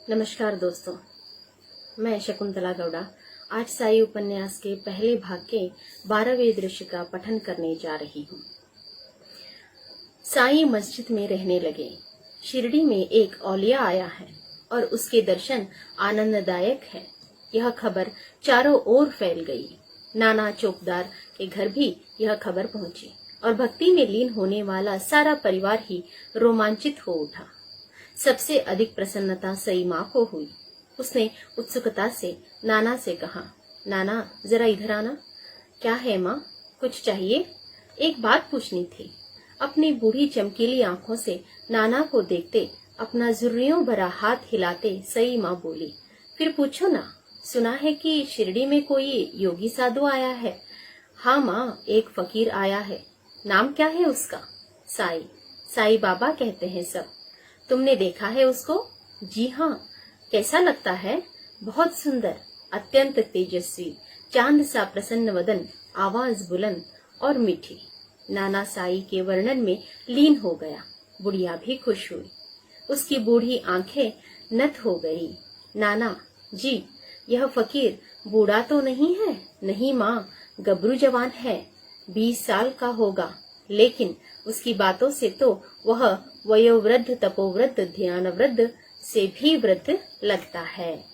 नमस्कार दोस्तों, मैं शकुंतला गौड़ा आज साई उपन्यास के पहले भाग के 12वें दृश्य का पठन करने जा रही हूँ। साई मस्जिद में रहने लगे। शिरडी में एक औलिया आया है और उसके दर्शन आनंददायक है। यह खबर चारों ओर फैल गई। नाना चौकीदार के घर भी यह खबर पहुंची और भक्ति में लीन होने वाला सारा परिवार ही रोमांचित हो उठा। सबसे अधिक प्रसन्नता सई माँ को हुई। उसने उत्सुकता से नाना से कहा, नाना जरा इधर आना। क्या है माँ, कुछ चाहिए? एक बात पूछनी थी। अपनी बूढ़ी चमकीली आंखों से नाना को देखते अपना जुर्रियों भरा हाथ हिलाते सई माँ बोली, फिर पूछो ना। सुना है कि शिरडी में कोई योगी साधु आया है। हाँ माँ, एक फकीर आया है। नाम क्या है उसका? साई। साई बाबा कहते हैं सब। तुमने देखा है उसको? जी हाँ। कैसा लगता है? बहुत सुंदर, अत्यंत तेजस्वी, चांद सा प्रसन्न वदन, आवाज बुलंद और मीठी। नाना साई के वर्णन में लीन हो गया। बुढ़िया भी खुश हुई। उसकी बूढ़ी आंखें नत हो गई। नाना जी, यह फकीर बूढ़ा तो नहीं है? नहीं माँ, गबरू जवान है, 20 साल का होगा, लेकिन उसकी बातों से तो वह वयोवृद्ध, तपोवृद्ध, ध्यानवृद्ध से भी वृद्ध लगता है।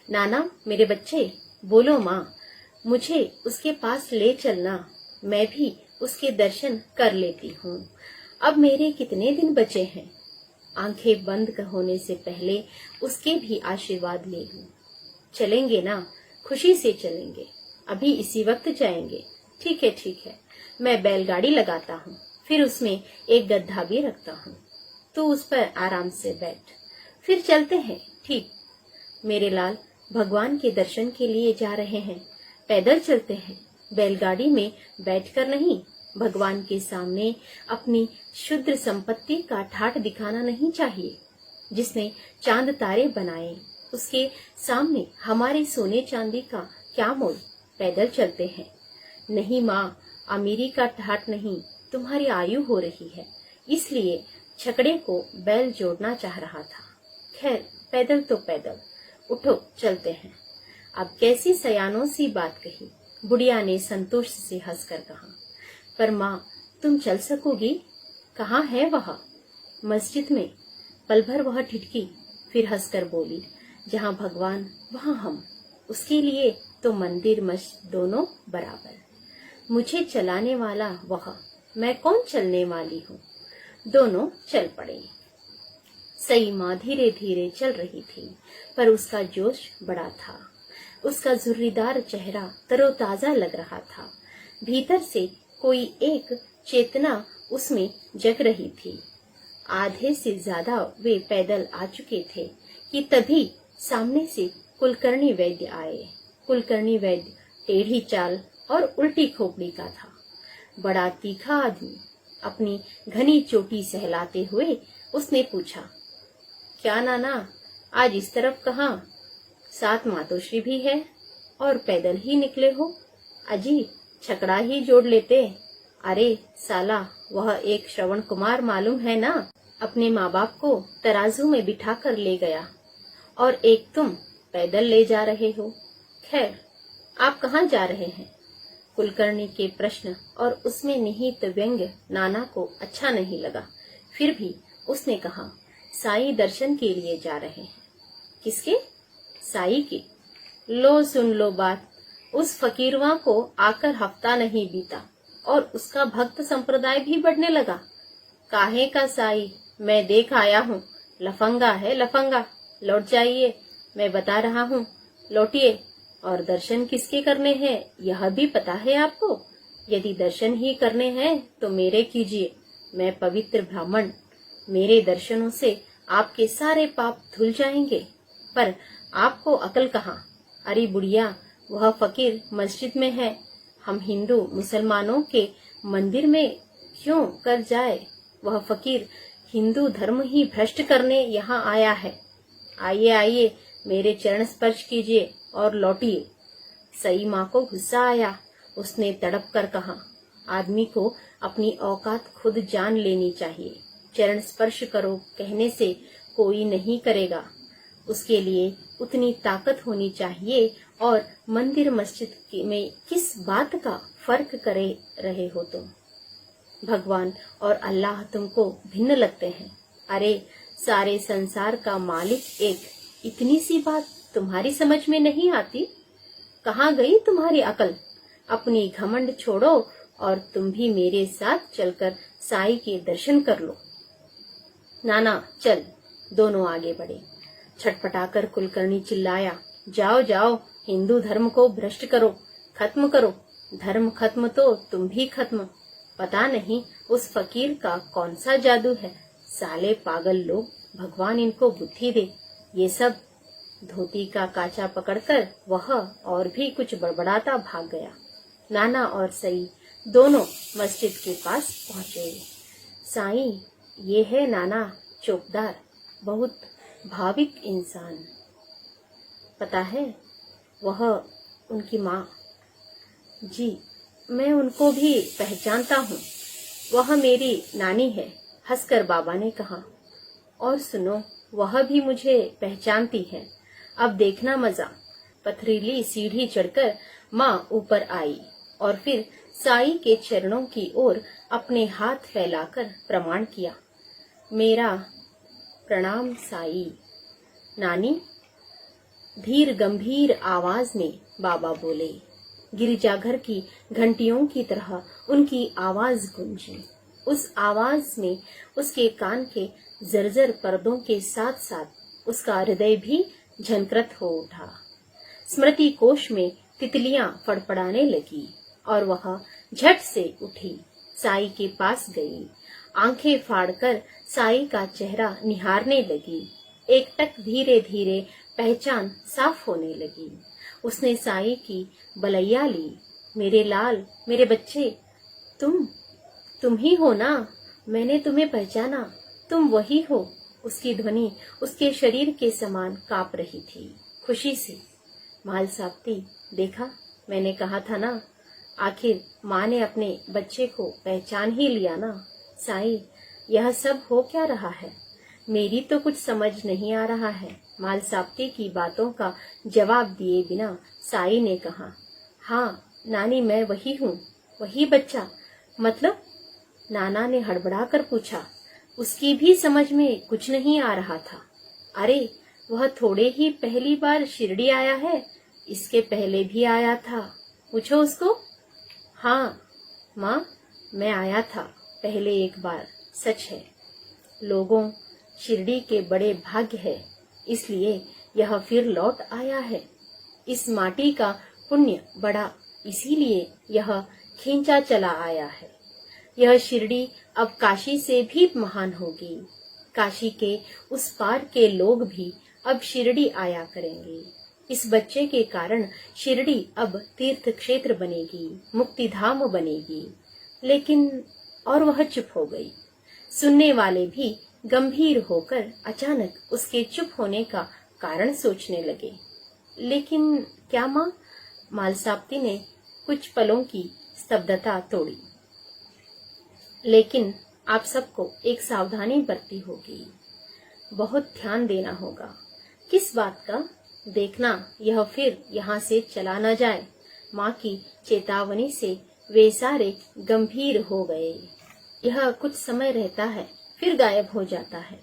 नाना मेरे बच्चे, बोलो माँ, मुझे उसके पास ले चलना, मैं भी उसके दर्शन कर लेती हूँ। अब मेरे कितने दिन बचे हैं? आंखें बंद होने से पहले उसके भी आशीर्वाद ले लूं। चलेंगे ना? खुशी से चलेंगे। अभी इसी वक्त जाएंगे। ठीक है ठीक है, मैं बैलगाड़ी लगाता हूँ, फिर उसमें एक गद्दा भी रखता हूँ। तू उस पर आराम से बैठ, फिर चलते हैं। ठीक। मेरे लाल, भगवान के दर्शन के लिए जा रहे हैं, पैदल चलते हैं, बैलगाड़ी में बैठकर नहीं। भगवान के सामने अपनी शुद्र संपत्ति का ठाठ दिखाना नहीं चाहिए। जिसने चांद तारे बनाए, उसके सामने हमारे सोने चांदी का क्या मोल? पैदल चलते हैं। नहीं माँ, अमीरी का ठाठ नहीं, तुम्हारी आयु हो रही है, इसलिए छकड़े को बैल जोड़ना चाह रहा था। खैर, पैदल तो पैदल, उठो चलते हैं। अब कैसी सयानों सी बात कही, बुढ़िया ने संतोष से हंसकर कहा। पर माँ, तुम चल सकोगी? कहाँ है वह? मस्जिद में। पल भर वह ठिठकी, फिर हंसकर बोली, जहाँ भगवान वहाँ हम। उसके लिए तो मंदिर मस्जिद दोनों बराबर। मुझे चलाने वाला वह, मैं कौन चलने वाली हूँ। दोनों चल पड़े। सई माँ धीरे धीरे चल रही थी, पर उसका जोश बड़ा था। उसका जुर्रीदार चेहरा तरोताजा लग रहा था। भीतर से कोई एक चेतना उसमें जग रही थी। आधे से ज्यादा वे पैदल आ चुके थे कि तभी सामने से कुलकर्णी वैद्य आए। कुलकर्णी वैद्य टेढ़ी चाल और उल्टी खोपड़ी का था। बड़ा तीखा आदमी। अपनी घनी चोटी सहलाते हुए उसने पूछा, क्या नाना, आज इस तरफ कहाँ? साथ मातोश्री भी है और पैदल ही निकले हो? अजी, छकड़ा ही जोड़ लेते। अरे साला, वह एक श्रवण कुमार मालूम है ना, अपने माँ बाप को तराजू में बिठा कर ले गया, और एक तुम पैदल ले जा रहे हो। खैर, आप कहाँ जा रहे हैं? कुलकर्णी के प्रश्न और उसमें निहित व्यंग्य नाना को अच्छा नहीं लगा। फिर भी उसने कहा, साई दर्शन के लिए जा रहे हैं। किसके? साई के। लो सुन लो बात। उस फकीरवा को आकर हफ्ता नहीं बीता और उसका भक्त संप्रदाय भी बढ़ने लगा। काहे का साई, मैं देख आया हूँ, लफंगा है लफंगा। लौट जाइए, मैं बता रहा हूँ, लौटिए। और दर्शन किसके करने हैं यह भी पता है आपको? यदि दर्शन ही करने हैं तो मेरे कीजिए, मैं पवित्र ब्राह्मण। मेरे दर्शनों से आपके सारे पाप धुल जाएंगे। पर आपको अकल कहाँ? अरे बुढ़िया, वह फकीर मस्जिद में है। हम हिंदू मुसलमानों के मंदिर में क्यों कर जाए? वह फकीर हिंदू धर्म ही भ्रष्ट करने यहाँ आया है। आइए आइए, मेरे चरण स्पर्श कीजिए और लौटिए। सई माँ को गुस्सा आया। उसने तड़प कर कहा, आदमी को अपनी औकात खुद जान लेनी चाहिए। चरण स्पर्श करो कहने से कोई नहीं करेगा। उसके लिए उतनी ताकत होनी चाहिए। और मंदिर मस्जिद में किस बात का फर्क करे रहे हो तुम? भगवान और अल्लाह तुमको भिन्न लगते हैं। अरे सारे संसार का मालिक एक, इतनी सी बात तुम्हारी समझ में नहीं आती? कहाँ गई तुम्हारी अकल? अपनी घमंड छोड़ो और तुम भी मेरे साथ चलकर साईं के दर्शन कर लो। नाना चल। दोनों आगे बढ़े। छटपटाकर कुलकर्णी चिल्लाया, जाओ जाओ, हिंदू धर्म को भ्रष्ट करो, खत्म करो। धर्म खत्म तो तुम भी खत्म। पता नहीं उस फकीर का कौन सा जादू है। साले पागल लोग, भगवान इनको बुद्धि दे। ये सब। धोती का काचा पकड़कर वह और भी कुछ बड़बड़ाता भाग गया। नाना और सई दोनों मस्जिद के पास पहुंचे। साईं, ये है नाना चौकदार, बहुत भाविक इंसान। पता है, वह उनकी माँ। जी, मैं उनको भी पहचानता हूँ। वह मेरी नानी है, हंसकर बाबा ने कहा। और सुनो, वह भी मुझे पहचानती है। अब देखना मजा। पथरीली सीढ़ी चढ़कर माँ ऊपर आई और फिर साईं के चरणों की ओर अपने हाथ फैलाकर प्रणाम किया। मेरा प्रणाम साईं। नानी, धीर गंभीर आवाज में बाबा बोले। गिरजाघर की घंटियों की तरह उनकी आवाज गूंजी। उस आवाज में उसके कान के जर्जर पर्दों के साथ साथ उसका हृदय भी झनकृत हो उठा। स्मृति कोश में तितलियां फड़फड़ाने लगी और वह झट से उठी, साईं के पास गई, आंखें फाड़कर साईं का चेहरा निहारने लगी। एक टक धीरे धीरे पहचान साफ होने लगी। उसने साईं की बलैया ली। मेरे लाल, मेरे बच्चे, तुम ही हो ना? मैंने तुम्हें पहचाना, तुम वही हो। उसकी ध्वनि उसके शरीर के समान कांप रही थी खुशी से। माल साहबती, देखा, मैंने कहा था ना, आखिर माँ ने अपने बच्चे को पहचान ही लिया ना। साईं, यह सब हो क्या रहा है? मेरी तो कुछ समझ नहीं आ रहा है। माल साहबती की बातों का जवाब दिए बिना साईं ने कहा, हाँ नानी, मैं वही हूँ, वही बच्चा। मतलब? नाना ने हड़बड़ाकर पूछा। उसकी भी समझ में कुछ नहीं आ रहा था। अरे, वह थोड़े ही पहली बार शिरडी आया है, इसके पहले भी आया था, पूछो उसको। हाँ माँ, मैं आया था पहले एक बार, सच है। लोगों, शिरडी के बड़े भाग्य है, इसलिए यह फिर लौट आया है। इस माटी का पुण्य बड़ा, इसीलिए यह खींचा चला आया है। यह शिरडी अब काशी से भी महान होगी। काशी के उस पार के लोग भी अब शिरडी आया करेंगे। इस बच्चे के कारण शिरडी अब तीर्थ क्षेत्र बनेगी, मुक्ति धाम बनेगी। लेकिन और वह चुप हो गई। सुनने वाले भी गंभीर होकर अचानक उसके चुप होने का कारण सोचने लगे। लेकिन क्या माँ? मालसाप्ती ने कुछ पलों की स्तब्धता तोड़ी। लेकिन आप सबको एक सावधानी बरतनी होगी, बहुत ध्यान देना होगा। किस बात का? देखना यह फिर यहाँ से चला न जाए। माँ की चेतावनी से वे सारे गंभीर हो गए। यह कुछ समय रहता है, फिर गायब हो जाता है।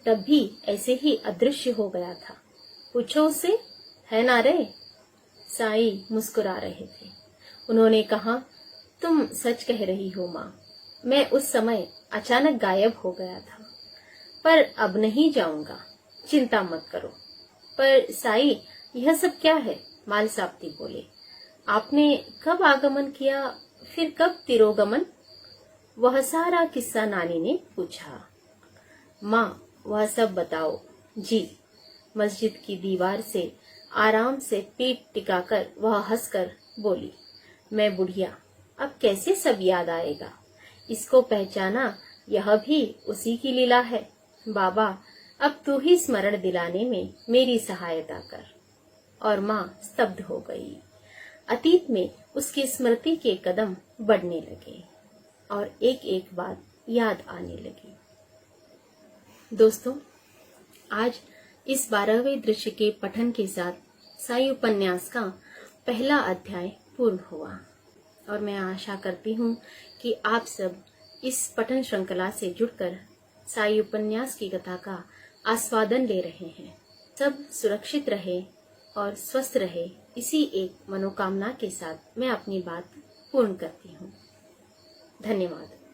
तब भी ऐसे ही अदृश्य हो गया था। पूछो उससे, है ना रे? साईं मुस्कुरा रहे थे। उन्होंने कहा, तुम सच कह रही हो माँ, मैं उस समय अचानक गायब हो गया था, पर अब नहीं जाऊंगा, चिंता मत करो। पर साईं, यह सब क्या है? मालसाप्ती बोले। आपने कब आगमन किया, फिर कब तिरोगमन? वह सारा किस्सा नानी ने पूछा। माँ, वह सब बताओ जी। मस्जिद की दीवार से आराम से पीठ टिकाकर वह हंसकर बोली, मैं बुढ़िया, अब कैसे सब याद आएगा? इसको पहचाना, यह भी उसी की लीला है। बाबा, अब तू ही स्मरण दिलाने में मेरी सहायता कर। और माँ स्तब्ध हो गई। अतीत में उसकी स्मृति के कदम बढ़ने लगे और एक एक बात याद आने लगी। दोस्तों, आज इस 12वें दृश्य के पठन के साथ साई उपन्यास का पहला अध्याय पूर्ण हुआ और मैं आशा करती हूँ कि आप सब इस पठन श्रृंखला से जुड़कर साई उपन्यास की कथा का आस्वादन ले रहे हैं। सब सुरक्षित रहे और स्वस्थ रहे, इसी एक मनोकामना के साथ मैं अपनी बात पूर्ण करती हूँ। धन्यवाद।